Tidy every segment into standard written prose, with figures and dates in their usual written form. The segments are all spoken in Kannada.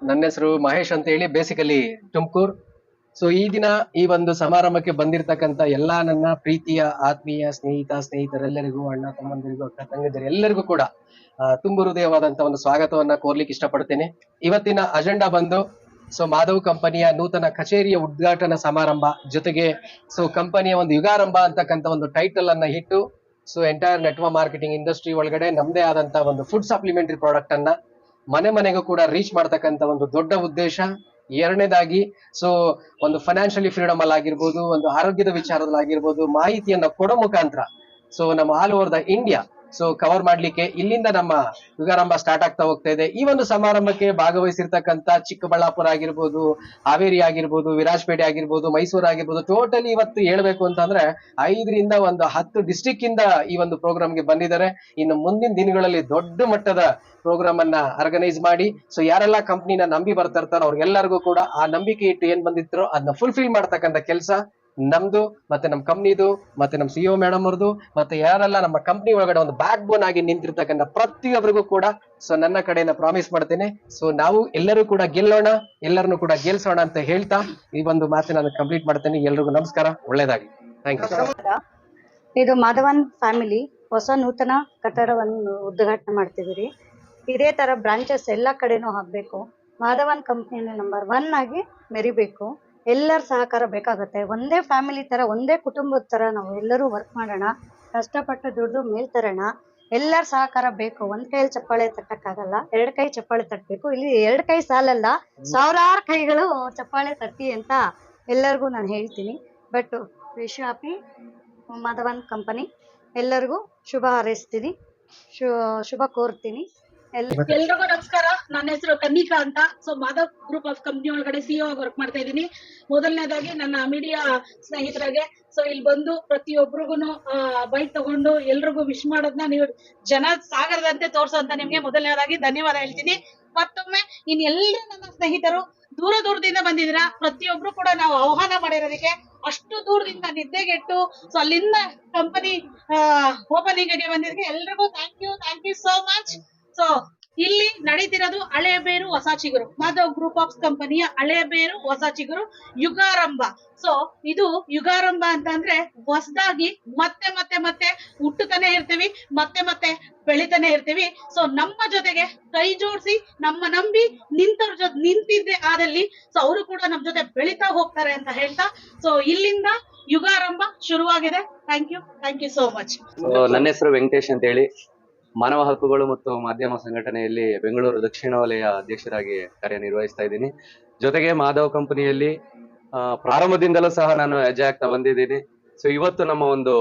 ನನ್ನ ಹೆಸರು ಮಹೇಶ್ ಅಂತ ಹೇಳಿ, ಬೇಸಿಕಲಿ ತುಮಕೂರು. ಸೊ ಈ ದಿನ ಈ ಒಂದು ಸಮಾರಂಭಕ್ಕೆ ಬಂದಿರತಕ್ಕಂತ ಎಲ್ಲಾ ನನ್ನ ಪ್ರೀತಿಯ ಆತ್ಮೀಯ ಸ್ನೇಹಿತರೆಲ್ಲರಿಗೂ, ಅಣ್ಣ ತಮ್ಮಂದಿರಿಗೂ, ಅಕ್ಕ ತಂಗಿದರಿಗೂ ಎಲ್ಲರಿಗೂ ಕೂಡ ತುಂಬು ಹೃದಯವಾದಂತ ಒಂದು ಸ್ವಾಗತವನ್ನ ಕೋರ್ಲಿಕ್ಕೆ ಇಷ್ಟಪಡ್ತೇನೆ. ಇವತ್ತಿನ ಅಜೆಂಡಾ ಬಂದು ಮಾಧವ್ ಕಂಪನಿಯ ನೂತನ ಕಚೇರಿಯ ಉದ್ಘಾಟನಾ ಸಮಾರಂಭ, ಜೊತೆಗೆ ಕಂಪನಿಯ ಒಂದು ಯುಗಾರಂಭ ಅಂತಕ್ಕಂಥ ಒಂದು ಟೈಟಲ್ ಅನ್ನ ಇಟ್ಟು ಎಂಟೈರ್ ನೆಟ್ವರ್ಕ್ ಮಾರ್ಕೆಟಿಂಗ್ ಇಂಡಸ್ಟ್ರಿ ಒಳಗಡೆ ನಮ್ದೇ ಆದಂತ ಒಂದು ಫುಡ್ ಸಪ್ಲಿಮೆಂಟರಿ ಪ್ರಾಡಕ್ಟ್ ಅನ್ನ ಮನೆ ಮನೆಗೂ ಕೂಡ ರೀಚ್ ಮಾಡ್ತಕ್ಕಂತ ಒಂದು ದೊಡ್ಡ ಉದ್ದೇಶ. ಎರಡನೇದಾಗಿ ಒಂದು ಫೈನಾನ್ಷಿಯಲಿ ಫ್ರೀಡಮ್ ಅಲ್ಲಿ ಆಗಿರ್ಬೋದು, ಒಂದು ಆರೋಗ್ಯದ ವಿಚಾರದಲ್ಲಿ ಆಗಿರ್ಬೋದು, ಮಾಹಿತಿಯನ್ನ ಕೊಡೋ ಮುಖಾಂತರ ನಮ್ಮ all over the India cover ಮಾಡ್ಲಿಕ್ಕೆ ಇಲ್ಲಿಂದ ನಮ್ಮ ಯುಗಾರಂಭ ಸ್ಟಾರ್ಟ್ ಆಗ್ತಾ ಹೋಗ್ತಾ ಇದೆ. ಈ ಒಂದು ಸಮಾರಂಭಕ್ಕೆ ಭಾಗವಹಿಸಿರ್ತಕ್ಕಂತ ಚಿಕ್ಕಬಳ್ಳಾಪುರ ಆಗಿರ್ಬೋದು, ಹಾವೇರಿ ಆಗಿರ್ಬೋದು, ವಿರಾಜಪೇಟೆ ಆಗಿರ್ಬೋದು, ಮೈಸೂರು ಆಗಿರ್ಬೋದು, ಟೋಟಲಿ ಇವತ್ತು ಹೇಳ್ಬೇಕು ಅಂತಂದ್ರೆ 5ರಿಂದ 10 ಡಿಸ್ಟಿಕ್ ಇಂದ ಈ ಒಂದು ಪ್ರೋಗ್ರಾಮ್ಗೆ ಬಂದಿದ್ದಾರೆ. ಇನ್ನು ಮುಂದಿನ ದಿನಗಳಲ್ಲಿ ದೊಡ್ಡ ಮಟ್ಟದ ಪ್ರೋಗ್ರಾಮ್ ಅನ್ನ ಆರ್ಗನೈಸ್ ಮಾಡಿ ಯಾರೆಲ್ಲ ಕಂಪ್ನಿನ ನಂಬಿ ಬರ್ತಾ ಇರ್ತಾರೋ ಅವ್ರಿಗೆಲ್ಲರಿಗೂ ಕೂಡ ಆ ನಂಬಿಕೆ ಇಟ್ಟು ಏನ್ ಬಂದಿರ್ತಾರೋ ಅದನ್ನ ಫುಲ್ಫಿಲ್ ಮಾಡ್ತಕ್ಕಂಥ ಕೆಲಸ ನಮ್ದು, ಮತ್ತೆ ನಮ್ಮ ಕಂಪ್ನಿದು, ಮತ್ತೆ ನಮ್ಮ ಸಿಇಒ ಮೇಡಮ್ ಅವ್ರದ್ದು, ಮತ್ತೆ ಯಾರೆಲ್ಲ ನಮ್ಮ ಕಂಪ್ನಿ ಒಳಗಡೆ ಒಂದು ಬ್ಯಾಕ್ ಬೋನ್ ಆಗಿ ನಿಂತಿರ್ತಕ್ಕಂಥ ಪ್ರತಿಯೊಬ್ಬರಿಗೂ ಕೂಡ ನನ್ನ ಕಡೆಯಿಂದ ಪ್ರಾಮಿಸ್ ಮಾಡ್ತೇನೆ. ನಾವು ಎಲ್ಲರೂ ಕೂಡ ಗೆಲ್ಲೋಣ, ಎಲ್ಲರನ್ನು ಕೂಡ ಗೆಲ್ಸೋಣ ಅಂತ ಹೇಳ್ತಾ ಈ ಒಂದು ಮಾತಿನ ನಾನು ಕಂಪ್ಲೀಟ್ ಮಾಡ್ತೇನೆ. ಎಲ್ರಿಗೂ ನಮಸ್ಕಾರ, ಒಳ್ಳೇದಾಗಿ. Thank you. ಇದು ಮಾಧವನ್ ಫ್ಯಾಮಿಲಿ ಹೊಸ ನೂತನ ಕಟ್ಟಡವನ್ನು ಉದ್ಘಾಟನೆ ಮಾಡ್ತಿದ್ದೀರಿ. ಇದೇ ತರ ಬ್ರಾಂಚಸ್ ಎಲ್ಲ ಕಡೆನೂ ಆಗ್ಬೇಕು. ಮಾಧವನ್ ಕಂಪ್ನಿನ ನಂಬರ್ 1 ಆಗಿ ಮೆರಿಬೇಕು. ಎಲ್ಲರ ಸಹಕಾರ ಬೇಕಾಗುತ್ತೆ. ಒಂದೇ ಫ್ಯಾಮಿಲಿ ತರ, ಒಂದೇ ಕುಟುಂಬದ ತರ ನಾವು ಎಲ್ಲರೂ ವರ್ಕ್ ಮಾಡೋಣ, ಕಷ್ಟಪಟ್ಟು ದುಡ್ದು ಮೇಲ್ ತರೋಣ. ಎಲ್ಲರ ಸಹಕಾರ ಬೇಕು. ಒಂದ್ ಕೈಯಲ್ಲಿ ಚಪ್ಪಾಳೆ ತಟ್ಟಕ್ಕಾಗಲ್ಲ, 2 ಕೈ ಚಪ್ಪಾಳೆ ತಟ್ಟಬೇಕು. ಇಲ್ಲಿ 2 ಕೈ ಸಾಲಲ್ಲ, ಸಾವಿರಾರು ಕೈಗಳು ಚಪ್ಪಾಳೆ ತಟ್ಟಿ ಅಂತ ಎಲ್ಲರಿಗೂ ನಾನು ಹೇಳ್ತೀನಿ. But wish happy Madhavan company. ಎಲ್ಲರಿಗೂ ಶುಭ ಹಾರೈಸ್ತೀನಿ, ಶುಭ ಕೋರ್ತೀನಿ. ಎಲ್ರಿಗೂ ನಮಸ್ಕಾರ. ನನ್ನ ಹೆಸರು ಕನ್ನಿಕಾ ಅಂತ. ಮಾಧವ್ ಗ್ರೂಪ್ ಆಫ್ ಕಂಪ್ನಿ ಒಳಗಡೆ ಸಿಇಒ ಆಗಿ ವರ್ಕ್ ಮಾಡ್ತಾ ಇದ್ದೀನಿ. ಮೊದಲನೇದಾಗಿ ನನ್ನ ಮೀಡಿಯಾ ಸ್ನೇಹಿತರಿಗೆ ಇಲ್ಲಿ ಬಂದು ಪ್ರತಿಯೊಬ್ಬರಿಗೂ ಬೈಕ್ ತಗೊಂಡು ಎಲ್ರಿಗೂ ವಿಶ್ ಮಾಡೋದನ್ನ ನೀವು ಜನ ಸಾಗರದಂತೆ ತೋರ್ಸೋಂತ ನಿಮ್ಗೆ ಮೊದಲನೇದಾಗಿ ಧನ್ಯವಾದ ಹೇಳ್ತೀನಿ. ಮತ್ತೊಮ್ಮೆ ಎಲ್ಲರೂ ನನ್ನ ಸ್ನೇಹಿತರು ದೂರದಿಂದ ಬಂದಿದ್ದೀರಾ. ಪ್ರತಿಯೊಬ್ರು ಕೂಡ ನಾವು ಆಹ್ವಾನ ಮಾಡಿರೋದಕ್ಕೆ ಅಷ್ಟು ದೂರದಿಂದ ನಿದ್ದೆಗೆಟ್ಟು ಅಲ್ಲಿಂದ ಕಂಪನಿ ಓಪನಿಂಗ್ ಗೆ ಬಂದಿದ್ದಕ್ಕೆ ಎಲ್ರಿಗೂ ಥ್ಯಾಂಕ್ ಯು ಸೋ ಮಚ್. ಇಲ್ಲಿ ನಡೀತಿರೋದು ಹಳೆಯ ಬೇರು ಹೊಸ ಚಿಗುರು, ಮಾಧವ್ ಗ್ರೂಪ್ ಆಫ್ ಕಂಪನಿಯ ಹಳೆಯ ಬೇರು ಹೊಸ ಚಿಗುರು ಯುಗಾರಂಭ. ಇದು ಯುಗಾರಂಭ ಅಂತಂದ್ರೆ ಹೊಸದಾಗಿ ಮತ್ತೆ ಮತ್ತೆ ಮತ್ತೆ ಹುಟ್ಟುತ್ತಾನೆ ಇರ್ತೀವಿ, ಮತ್ತೆ ಬೆಳಿತಾನೆ ಇರ್ತೀವಿ. ನಮ್ಮ ಜೊತೆಗೆ ಕೈ ಜೋಡಿಸಿ ನಮ್ಮ ನಂಬಿ ನಿಂತವ್ರ ಜೊತೆ ನಿಂತಿದ್ದೆ ಆದಲ್ಲಿ ಅವರು ಕೂಡ ನಮ್ ಜೊತೆ ಬೆಳಿತಾ ಹೋಗ್ತಾರೆ ಅಂತ ಹೇಳ್ತಾ ಇಲ್ಲಿಂದ ಯುಗಾರಂಭ ಶುರುವಾಗಿದೆ. Thank you so much. ನನ್ನ ಹೆಸರು ವೆಂಕಟೇಶ್ ಅಂತ ಹೇಳಿ, ಮಾನವ ಹಕ್ಕುಗಳು ಮತ್ತು ಮಾಧ್ಯಮ ಸಂಘಟನೆಯಲ್ಲಿ ಬೆಂಗಳೂರು ದಕ್ಷಿಣ ವಲಯ ಅಧ್ಯಕ್ಷರಾಗಿ ಕಾರ್ಯನಿರ್ವಹಿಸ್ತಾ ಇದ್ದೀನಿ. ಜೊತೆಗೆ ಮಾಧವ್ ಕಂಪನಿಯಲ್ಲಿ ಪ್ರಾರಂಭದಿಂದಲೂ ಸಹ ನಾನು ಹೆಜ್ಜೆ ಆಗ್ತಾ ಬಂದಿದ್ದೀನಿ. ಇವತ್ತು ನಮ್ಮ ಒಂದು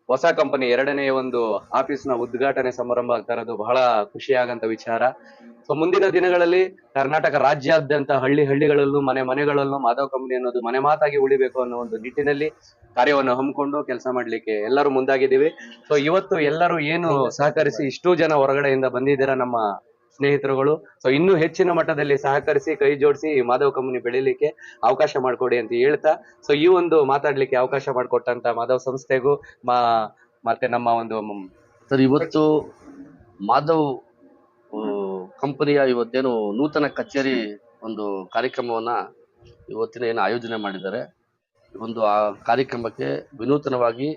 ಹೊಸ ಕಂಪನಿ 2ನೇ ಒಂದು ಆಫೀಸ್ನ ಉದ್ಘಾಟನೆ ಸಮಾರಂಭ ಆಗ್ತಾ ಇರೋದು ಬಹಳ ಖುಷಿಯಾಗಂತ ವಿಚಾರ. ಮುಂದಿನ ದಿನಗಳಲ್ಲಿ ಕರ್ನಾಟಕ ರಾಜ್ಯಾದ್ಯಂತ ಹಳ್ಳಿಗಳಲ್ಲೂ ಮನೆಗಳಲ್ಲೂ ಮಾಧವ್ ಕಂಪನಿ ಅನ್ನೋದು ಮನೆ ಮಾತಾಗಿ ಉಳಿಬೇಕು ಅನ್ನೋ ಒಂದು ನಿಟ್ಟಿನಲ್ಲಿ ಕಾರ್ಯವನ್ನು ಹಮ್ಮಿಕೊಂಡು ಕೆಲಸ ಮಾಡ್ಲಿಕ್ಕೆ ಎಲ್ಲರೂ ಮುಂದಾಗಿದ್ದೀವಿ. ಇವತ್ತು ಎಲ್ಲರೂ ಏನು ಸಹಕರಿಸಿ ಇಷ್ಟೂ ಜನ ಹೊರಗಡೆಯಿಂದ ಬಂದಿದ್ದೀರಾ ನಮ್ಮ ಸ್ನೇಹಿತರುಗಳು. ಇನ್ನೂ ಹೆಚ್ಚಿನ ಮಟ್ಟದಲ್ಲಿ ಸಹಕರಿಸಿ ಕೈ ಜೋಡಿಸಿ ಮಾಧವ್ ಕಂಪನಿ ಬೆಳಿಲಿಕ್ಕೆ ಅವಕಾಶ ಮಾಡಿಕೊಡಿ ಅಂತ ಹೇಳ್ತಾ ಈ ಒಂದು ಮಾತಾಡ್ಲಿಕ್ಕೆ ಅವಕಾಶ ಮಾಡಿಕೊಟ್ಟಂತ ಮಾಧವ್ ಸಂಸ್ಥೆಗೂ ಮತ್ತೆ ನಮ್ಮ ಒಂದು ಸರ್, ಇವತ್ತು ಮಾಧವ್ ಕಂಪನಿಯ ಇವತ್ತೇನು ನೂತನ ಕಚೇರಿ ಒಂದು ಕಾರ್ಯಕ್ರಮವನ್ನ ಇವತ್ತಿನ ಏನು ಆಯೋಜನೆ ಮಾಡಿದ್ದಾರೆ. ಒಂದು ಆ ಕಾರ್ಯಕ್ರಮಕ್ಕೆ ವಿನೂತನವಾಗಿ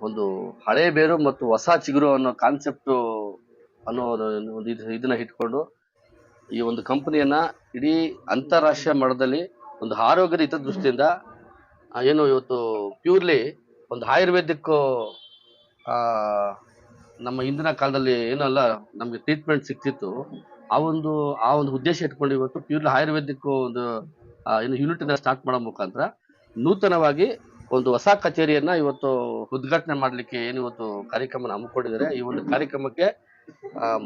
ಒಂದು ಹಳೆ ಬೇರು ಮತ್ತು ಹೊಸ ಚಿಗುರು ಅನ್ನೋ ಕಾನ್ಸೆಪ್ಟ್ ಅನ್ನೋ ಇದನ್ನ ಇಟ್ಕೊಂಡು ಈ ಒಂದು ಕಂಪನಿಯನ್ನ ಇಡೀ ಅಂತಾರಾಷ್ಟ್ರೀಯ ಮಟ್ಟದಲ್ಲಿ ಒಂದು ಆರೋಗ್ಯದ ಹಿತದೃಷ್ಟಿಯಿಂದ ಏನು ಇವತ್ತು ಪ್ಯೂರ್ಲಿ ಒಂದು ಆಯುರ್ವೇದಿಕ್ ನಮ್ಮ ಹಿಂದಿನ ಕಾಲದಲ್ಲಿ ಏನಲ್ಲ ನಮ್ಗೆ ಟ್ರೀಟ್ಮೆಂಟ್ ಸಿಕ್ತಿತ್ತು, ಆ ಒಂದು ಉದ್ದೇಶ ಇಟ್ಕೊಂಡು ಇವತ್ತು ಪ್ಯೂರ್ಲಿ ಆಯುರ್ವೇದಿಕ್ ಒಂದು ಏನು ಯೂನಿಟ್ನ ಸ್ಟಾರ್ಟ್ ಮಾಡೋ ಮುಖಾಂತರ ನೂತನವಾಗಿ ಒಂದು ಹೊಸ ಕಚೇರಿಯನ್ನ ಇವತ್ತು ಉದ್ಘಾಟನೆ ಮಾಡ್ಲಿಕ್ಕೆ ಏನು ಇವತ್ತು ಕಾರ್ಯಕ್ರಮ ಹಮ್ಮಿಕೊಂಡಿದ್ದಾರೆ. ಈ ಒಂದು ಕಾರ್ಯಕ್ರಮಕ್ಕೆ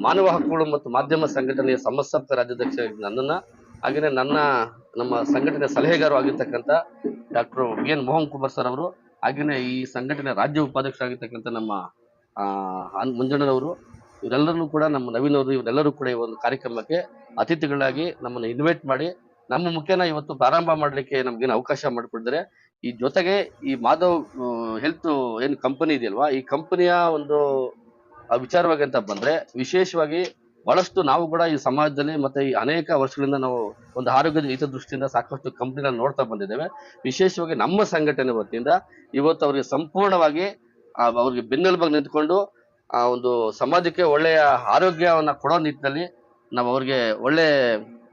ಮಾನವ ಹಕ್ಕುಗಳು ಮತ್ತು ಮಾಧ್ಯಮ ಸಂಘಟನೆಯ ಸಂಸ್ಥಾಪಕ ರಾಜ್ಯಾಧ್ಯಕ್ಷ ನನ್ನನ್ನ, ಹಾಗೆಯೇ ನಮ್ಮ ಸಂಘಟನೆ ಸಲಹೆಗಾರರು ಆಗಿರ್ತಕ್ಕಂಥ doctor VN Mohan Kumar sir ಅವರು, ಹಾಗೆಯೇ ಈ ಸಂಘಟನೆ ರಾಜ್ಯ ಉಪಾಧ್ಯಕ್ಷರಾಗಿರ್ತಕ್ಕಂಥ ನಮ್ಮ ಮಂಜಣ್ಣನವರು, ಇವರೆಲ್ಲರೂ ಕೂಡ ನಮ್ಮ ನವೀನ್ ಅವರು, ಇವರೆಲ್ಲರೂ ಕೂಡ ಈ ಒಂದು ಕಾರ್ಯಕ್ರಮಕ್ಕೆ ಅತಿಥಿಗಳಾಗಿ ನಮ್ಮನ್ನು ಇನ್ವೈಟ್ ಮಾಡಿ ನಮ್ಮ ಮುಖ್ಯನ ಇವತ್ತು ಪ್ರಾರಂಭ ಮಾಡಲಿಕ್ಕೆ ನಮ್ಗೇನು ಅವಕಾಶ ಮಾಡಿಕೊಟ್ಟಿದ್ದಾರೆ. ಈ ಜೊತೆಗೆ ಈ ಮಾಧವ್ ಹೆಲ್ತ್ ಏನು ಕಂಪನಿ ಇದೆಯಲ್ವಾ, ಈ ಕಂಪನಿಯ ಒಂದು ವಿಚಾರವಾಗಿ ಅಂತ ಬಂದ್ರೆ ವಿಶೇಷವಾಗಿ ಬಹಳಷ್ಟು ನಾವು ಕೂಡ ಈ ಸಮಾಜದಲ್ಲಿ ಮತ್ತೆ ಈ ಅನೇಕ ವರ್ಷಗಳಿಂದ ನಾವು ಒಂದು ಆರೋಗ್ಯದ ಹಿತದೃಷ್ಟಿಯಿಂದ ಸಾಕಷ್ಟು ಕಂಪ್ನಿಗಳನ್ನ ನೋಡ್ತಾ ಬಂದಿದ್ದೇವೆ. ವಿಶೇಷವಾಗಿ ನಮ್ಮ ಸಂಘಟನೆ ವತಿಯಿಂದ ಇವತ್ತು ಅವರಿಗೆ ಸಂಪೂರ್ಣವಾಗಿ ಅವ್ರಿಗೆ ಬೆನ್ನೆಲುಬಾಗಿ ನಿಂತ್ಕೊಂಡು ಆ ಒಂದು ಸಮಾಜಕ್ಕೆ ಒಳ್ಳೆಯ ಆರೋಗ್ಯವನ್ನ ಕೊಡೋ ನಿಟ್ಟಿನಲ್ಲಿ ನಾವು ಅವ್ರಿಗೆ ಒಳ್ಳೆ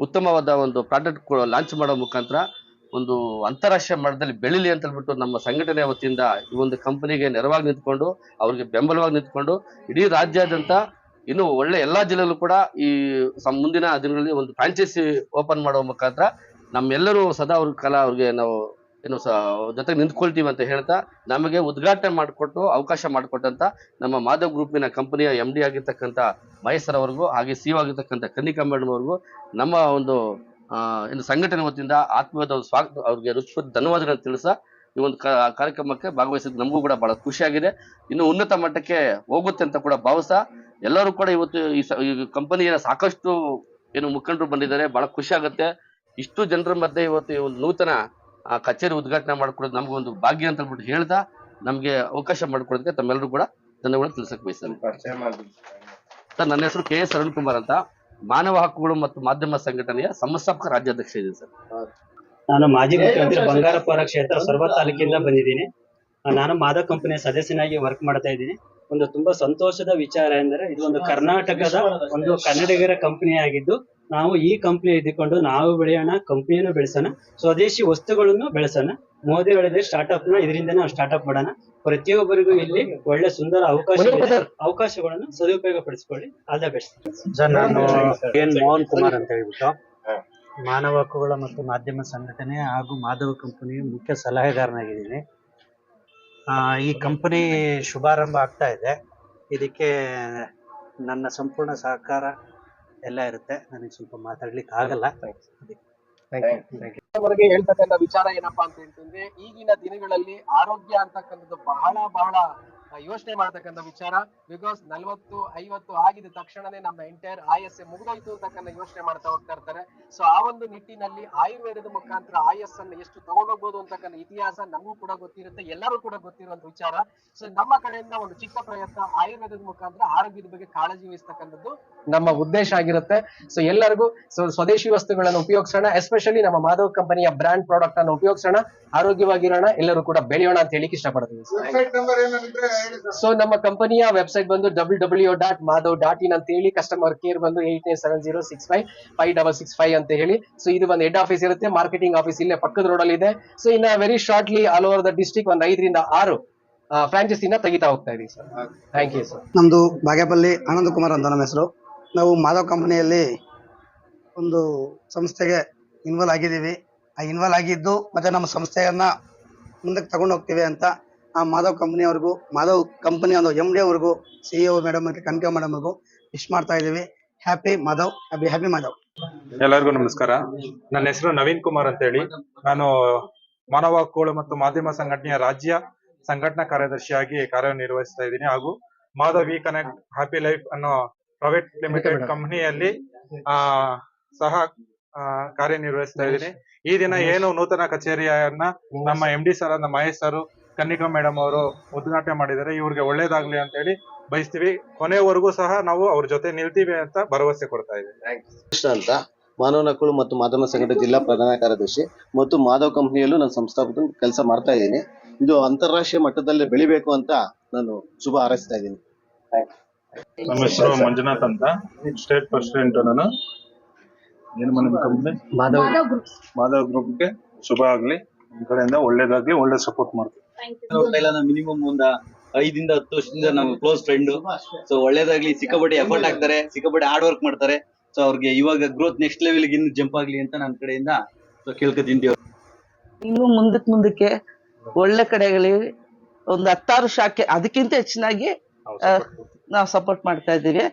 ಉತ್ತಮವಾದ ಒಂದು ಪ್ರಾಡಕ್ಟ್ ಲಾಂಚ್ ಮಾಡೋ ಮುಖಾಂತರ ಒಂದು ಅಂತಾರಾಷ್ಟ್ರೀಯ ಮಟ್ಟದಲ್ಲಿ ಬೆಳಿಲಿ ಅಂತ ಹೇಳ್ಬಿಟ್ಟು ನಮ್ಮ ಸಂಘಟನೆಯ ವತಿಯಿಂದ ಈ ಒಂದು ಕಂಪನಿಗೆ ನೆರವಾಗಿ ನಿಂತ್ಕೊಂಡು ಅವ್ರಿಗೆ ಬೆಂಬಲವಾಗಿ ನಿಂತ್ಕೊಂಡು ಇಡೀ ರಾಜ್ಯಾದ್ಯಂತ ಇನ್ನು ಒಳ್ಳೆ ಎಲ್ಲಾ ಜಿಲ್ಲೆಯಲ್ಲೂ ಕೂಡ ಈ ಮುಂದಿನ ದಿನಗಳಲ್ಲಿ ಒಂದು ಫ್ರಾಂಚೈಸಿ ಓಪನ್ ಮಾಡುವ ಮುಖಾಂತರ ನಮ್ಮೆಲ್ಲರೂ ಸದಾ ಅವ್ರಿಗೆ ನಾವು ಏನು ಜೊತೆಗೆ ನಿಂತ್ಕೊಳ್ತೀವಿ ಅಂತ ಹೇಳ್ತಾ ನಮಗೆ ಉದ್ಘಾಟನೆ ಮಾಡಿಕೊಟ್ಟು ಅವಕಾಶ ಮಾಡಿಕೊಟ್ಟಂತ ನಮ್ಮ ಮಾಧವ್ ಗ್ರೂಪಿನ ಕಂಪನಿಯ MD ಆಗಿರ್ತಕ್ಕಂಥ ಮಹೇಶ್ ಸರ್ ಅವರಿಗೂ ಹಾಗೆ CEO ಆಗಿರ್ತಕ್ಕಂಥ ಕನ್ನಿಕಾ ಮೇಡಮ್ ಅವ್ರಿಗೂ ನಮ್ಮ ಒಂದು ಏನು ಸಂಘಟನೆ ವತಿಯಿಂದ ಆತ್ಮೀಯವಾದ ಸ್ವಾಗತ ಅವ್ರಿಗೆ ಹೃತ್ಪೂರ್ವಕ ಧನ್ಯವಾದಗಳನ್ನು ತಿಳಿಸ ಈ ಒಂದು ಕಾರ್ಯಕ್ರಮಕ್ಕೆ ಭಾಗವಹಿಸಿದ ನಮಗೂ ಕೂಡ ಬಹಳ ಖುಷಿಯಾಗಿದೆ. ಇನ್ನು ಉನ್ನತ ಮಟ್ಟಕ್ಕೆ ಹೋಗುತ್ತೆ ಅಂತ ಕೂಡ ಭಾವಿಸ ಎಲ್ಲರೂ ಕೂಡ ಇವತ್ತು ಈ ಕಂಪನಿಯ ಸಾಕಷ್ಟು ಏನು ಮುಖಂಡರು ಬಂದಿದ್ದಾರೆ. ಬಹಳ ಖುಷಿ ಆಗುತ್ತೆ. ಇಷ್ಟು ಜನರ ಮಧ್ಯೆ ಇವತ್ತು ಈ ಒಂದು ನೂತನ ಕಚೇರಿ ಉದ್ಘಾಟನೆ ಮಾಡ್ಕೊಡೋದು ನಮಗೊಂದು ಭಾಗ್ಯ ಅಂತ ಹೇಳ್ಬಿಟ್ಟು ಹೇಳ್ತಾ ನಮ್ಗೆ ಅವಕಾಶ ಮಾಡ್ಕೊಡೋದಕ್ಕೆ ತಮ್ಮೆಲ್ಲರೂ ಕೂಡ ಧನ್ಯವಾದ ತಿಳಿಸಕ್ ಬಯಸ್ತೇನೆ. ಸರ್, ನನ್ನ ಹೆಸರು KS ಅರುಣ್ ಕುಮಾರ್ ಅಂತ, ಮಾನವ ಹಕ್ಕುಗಳು ಮತ್ತು ಮಾಧ್ಯಮ ಸಂಘಟನೆಯ ಸಂಸ್ಥಾಪಕ ರಾಜ್ಯಾಧ್ಯಕ್ಷ ಇದೆ ಸರ್. ನಾನು ಮಾಜಿ ಮುಖ್ಯಮಂತ್ರಿ ಬಂಗಾರಪುರ ಕ್ಷೇತ್ರ ಸೊರಬ ತಾಲೂಕಿಂದ ಬಂದಿದ್ದೀನಿ. ನಾನು ಮಾಧವ್ ಕಂಪನಿಯ ಸದಸ್ಯನಾಗಿ ವರ್ಕ್ ಮಾಡ್ತಾ ಇದ್ದೀನಿ. ಒಂದು ತುಂಬಾ ಸಂತೋಷದ ವಿಚಾರ ಎಂದರೆ ಇದು ಒಂದು ಕರ್ನಾಟಕದ ಒಂದು ಕನ್ನಡಿಗರ ಕಂಪನಿ ಆಗಿದ್ದು, ನಾವು ಈ ಕಂಪನಿ ಇದ್ದುಕೊಂಡು ನಾವು ಬೆಳೆಯೋಣ, ಕಂಪನಿಯನ್ನು ಬೆಳೆಸೋಣ, ಸ್ವದೇಶಿ ವಸ್ತುಗಳನ್ನು ಬೆಳೆಸೋಣ. ಮೋದಿ ಹೇಳಿದ್ರೆ ಸ್ಟಾರ್ಟ್ಅಪ್ ನ ಇದರಿಂದ ನಾವು ಸ್ಟಾರ್ಟ್ಅಪ್ ಮಾಡೋಣ. ಪ್ರತಿಯೊಬ್ಬರಿಗೂ ಇಲ್ಲಿ ಒಳ್ಳೆ ಸುಂದರ ಅವಕಾಶಗಳನ್ನು ಸದುಪಯೋಗ ಪಡಿಸಿಕೊಳ್ಳಿ. All the best. ಸರ್, ನಾನು ಎನ್ ಮೋಹನ್ ಕುಮಾರ್ ಅಂತ ಹೇಳ್ಬಿಟ್ಟು ಮಾನವ ಹಕ್ಕುಗಳ ಮತ್ತು ಮಾಧ್ಯಮ ಸಂಘಟನೆ ಹಾಗೂ ಮಾಧವ ಕಂಪನಿಯ ಮುಖ್ಯ ಸಲಹೆಗಾರನಾಗಿದ್ದೀನಿ. ಈ ಕಂಪನಿ ಶುಭಾರಂಭ ಆಗ್ತಾ ಇದೆ. ಇದಕ್ಕೆ ನನ್ನ ಸಂಪೂರ್ಣ ಸಹಕಾರ ಎಲ್ಲ ಇರುತ್ತೆ. ನನಗೆ ಸ್ವಲ್ಪ ಮಾತಾಡ್ಲಿಕ್ಕೆ ಆಗಲ್ಲ. ಅವರಿಗೆ ಹೇಳ್ತಕ್ಕಂಥ ವಿಚಾರ ಏನಪ್ಪಾ ಅಂತ ಹೇಳ್ತಂದ್ರೆ, ಈಗಿನ ದಿನಗಳಲ್ಲಿ ಆರೋಗ್ಯ ಅಂತಕ್ಕಂಥದ್ದು ಬಹಳ ಬಹಳ ಯೋಚನೆ ಮಾಡತಕ್ಕಂಥ ವಿಚಾರ. ಬಿಕಾಸ್ 40-50 ಆಗಿದ ತಕ್ಷಣನೇ ನಮ್ಮ ಎಂಟೈರ್ ಆಯಸ್ಸೆ ಮುಗಿದೋಯ್ತು ಅಂತಕ್ಕಂಥ ಯೋಚನೆ ಮಾಡ್ತಾ ಹೋಗ್ತಾ ಇರ್ತಾರೆ. ಸೊ ಆ ಒಂದು ನಿಟ್ಟಿನಲ್ಲಿ ಆಯುರ್ವೇದದ ಮುಖಾಂತರ ಆಯಸ್ಸನ್ನು ಎಷ್ಟು ತಗೊಂಡೋಗ್ಬೋದು ಅಂತಕ್ಕಂಥ ಇತಿಹಾಸ ನಮಗೂ ಕೂಡ ಗೊತ್ತಿರುತ್ತೆ, ಎಲ್ಲರೂ ಕೂಡ ಗೊತ್ತಿರುವಂತ ವಿಚಾರ. ಸೊ ನಮ್ಮ ಕಡೆಯಿಂದ ಒಂದು ಚಿಕ್ಕ ಪ್ರಯತ್ನ ಆಯುರ್ವೇದದ ಮುಖಾಂತರ ಆರೋಗ್ಯದ ಬಗ್ಗೆ ಕಾಳಜಿ ವಹಿಸ್ತಕ್ಕಂಥದ್ದು ನಮ್ಮ ಉದ್ದೇಶ ಆಗಿರುತ್ತೆ. ಸೊ ಎಲ್ಲರಿಗೂ ಸ್ವದೇಶಿ ವಸ್ತುಗಳನ್ನು ಉಪಯೋಗಿಸೋಣ, ಎಸ್ಪೆಷಲಿ ನಮ್ಮ ಮಾಧವ್ ಕಂಪನಿಯ ಬ್ರಾಂಡ್ ಪ್ರಾಡಕ್ಟ್ ಅನ್ನು ಉಪಯೋಗಿಸೋಣ, ಆರೋಗ್ಯವಾಗಿರೋಣ, ಎಲ್ಲರೂ ಕೂಡ ಬೆಳೆಯೋಣ ಅಂತ ಹೇಳಿಕ್ಕೆ ಇಷ್ಟಪಡ್ತೀನಿ. ಸೊ ನಮ್ಮ ಕಂಪನಿಯ ವೆಬ್ಸೈಟ್ ಬಂದು www.madhav.in ಅಂತ ಹೇಳಿ, ಕಸ್ಟಮರ್ ಕೇರ್ ಬಂದು 8870655665 ಅಂತ ಹೇಳಿ. ಸೊ ಇದು ಒಂದು ಹೆಡ್ ಆಫೀಸ್ ಇರುತ್ತೆ, ಮಾರ್ಕೆಟಿಂಗ್ ಆಫೀಸ್ ಇಲ್ಲೇ ಪಕ್ಕದ ರೋಡ್ ಅಲ್ಲಿ ಇದೆ. ಸೊ ಇನ್ನ very shortly all over the district ಒಂದು 5 ರಿಂದ 6 ಫ್ರಾಂಚೈಸಿನ ತೆಗಿತಾ ಹೋಗ್ತಾ ಇದೀವಿ ಸರ್. Thank you sir. ನಮ್ದು ಬಾಗೇಪಲ್ಲಿ ಆನಂದ್ ಕುಮಾರ್ ಅಂತ ನಮ್ಮ ಹೆಸರು. ನಾವು ಮಾಧವ್ ಕಂಪನಿಯಲ್ಲಿ ಒಂದು ಸಂಸ್ಥೆಗೆ ಇನ್ವಾಲ್ವ್ ಆಗಿದ್ದೀವಿ. ಆ ಇನ್ವಾಲ್ವ್ ಆಗಿದ್ದು ಮತ್ತೆ ನಮ್ಮ ಸಂಸ್ಥೆಯನ್ನ ಮುಂದಕ್ಕೆ ತಗೊಂಡು ಹೋಗ್ತೀವಿ ಅಂತ ಆ ಮಾಧವ್ ಕಂಪನಿಯವ್ರಿಗೂ, ಮಾಧವ್ ಕಂಪನಿ ಒಂದು MD ಅವ್ರಿಗೂ, CEO ಮೇಡಮ್ ಮತ್ತು ಕನಕಾ ಮೇಡಮ್ ಅವ್ರಿಗೂ ವಿಶ್ ಮಾಡ್ತಾ ಇದ್ದೀವಿ. Happy Madhav, happy Madhav. ಎಲ್ಲರಿಗೂ ನಮಸ್ಕಾರ. ನನ್ನ ಹೆಸರು ನವೀನ್ ಕುಮಾರ್ ಅಂತ ಹೇಳಿ. ನಾನು ಮಾನವ ಹಕ್ಕುಗಳು ಮತ್ತು ಮಾಧ್ಯಮ ಸಂಘಟನೆಯ ರಾಜ್ಯ ಸಂಘಟನಾ ಕಾರ್ಯದರ್ಶಿಯಾಗಿ ಕಾರ್ಯನಿರ್ವಹಿಸ್ತಾ ಇದ್ದೀನಿ. ಹಾಗೂ Madhav V connect happy life ಅನ್ನೋ ಪ್ರೈವೇಟ್ ಲಿಮಿಟೆಡ್ ಕಂಪನಿಯಲ್ಲಿ ಸಹ ಕಾರ್ಯನಿರ್ವಹಿಸ್ತಾ ಇದ್ದೀನಿ. ಈ ದಿನ ಏನು ನೂತನ ಕಚೇರಿಯನ್ನ ನಮ್ಮ MD ಸರ್, ನಮ್ಮ ಮಹೇಶ್ ಸರ್, ಕನ್ನಿಕಾ ಮೇಡಮ್ ಅವರು ಉದ್ಘಾಟನೆ ಮಾಡಿದ್ದಾರೆ. ಇವ್ರಿಗೆ ಒಳ್ಳೇದಾಗ್ಲಿ ಅಂತ ಹೇಳಿ ಬಯಸ್ತೀವಿ. ಕೊನೆವರೆಗೂ ಸಹ ನಾವು ಅವ್ರ ಜೊತೆ ನಿಲ್ತೀವಿ ಅಂತ ಭರವಸೆ ಕೊಡ್ತಾ ಇದ್ದೀವಿ. ಕೃಷ್ಣ ಅಂತ, ಮಾನವ ಹಕ್ಕುಗಳು ಮತ್ತು ಮಾಧ್ಯಮ ಸಂಘಟನೆ ಜಿಲ್ಲಾ ಪ್ರಧಾನ ಕಾರ್ಯದರ್ಶಿ ಮತ್ತು ಮಾಧವ್ ಕಂಪನಿಯಲ್ಲೂ ನಾನು ಸಂಸ್ಥಾಪಕ ಕೆಲಸ ಮಾಡ್ತಾ ಇದ್ದೀನಿ. ಇದು ಅಂತಾರಾಷ್ಟ್ರೀಯ ಮಟ್ಟದಲ್ಲಿ ಬೆಳಿಬೇಕು ಅಂತ ನಾನು ಶುಭ ಹಾರೈಸ್ತಾ ಇದ್ದೀನಿ. ನಮ್ಮ ಹೆಸರು ಮಂಜುನಾಥ್ ಅಂತ, ಸ್ಟೇಟ್ ಪ್ರೆಸಿಡೆಂಟ್. ನಾನು ಏನು ಕಂಪನಿ ಮಾಧವ್ ಗ್ರೂಪ್ಗೆ ಶುಭ ಆಗ್ಲಿ, ನಮ್ಮ ಕಡೆಯಿಂದ ಒಳ್ಳೇದಾಗ್ಲಿ, ಒಳ್ಳೆ ಸಪೋರ್ಟ್ ಮಾಡ್ತೀವಿ. ಮಿನಿಮಮ್ ಒಂದು 5 ರಿಂದ 10 ವರ್ಷದಿಂದ ನಮ್ಮ ಕ್ಲೋಸ್ ಫ್ರೆಂಡ್. ಸೊ ಒಳ್ಳೇದಾಗ್ಲಿ, ಸಿಕ್ಕಾಪಟ್ಟೆ ಎಫರ್ಟ್ ಹಾಕ್ತಾರೆ, ಸಿಕ್ಕಾಪಟ್ಟೆ ಹಾರ್ಡ್ ವರ್ಕ್ ಮಾಡ್ತಾರೆ. ಸೊ ಅವ್ರಿಗೆ ಇವಾಗ ಗ್ರೋತ್ ನೆಕ್ಸ್ಟ್ ಲೆವೆಲ್ ಇನ್ನು ಜಂಪ್ ಆಗ್ಲಿ ಅಂತ ನನ್ನ ಕಡೆಯಿಂದ ಕೇಳ್ಕೊತೀನಿ. ಇನ್ನು ಮುಂದಕ್ಕೆ ಒಳ್ಳೆ ಕಡೆಗಳಿಗೆ ಒಂದು 10 ಶಾಖೆ ಅದಕ್ಕಿಂತ ಹೆಚ್ಚಿನಾಗಿ ನಾವು ಸಪೋರ್ಟ್ ಮಾಡ್ತಾ ಇದ್ದೀವಿ.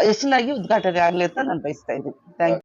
ಹೆಚ್ಚಿನಾಗಿ ಉದ್ಘಾಟನೆ ಆಗ್ಲಿ ಅಂತ ನಾನು ಬಯಸ್ತಾ ಇದ್ದೀನಿ. Thank you.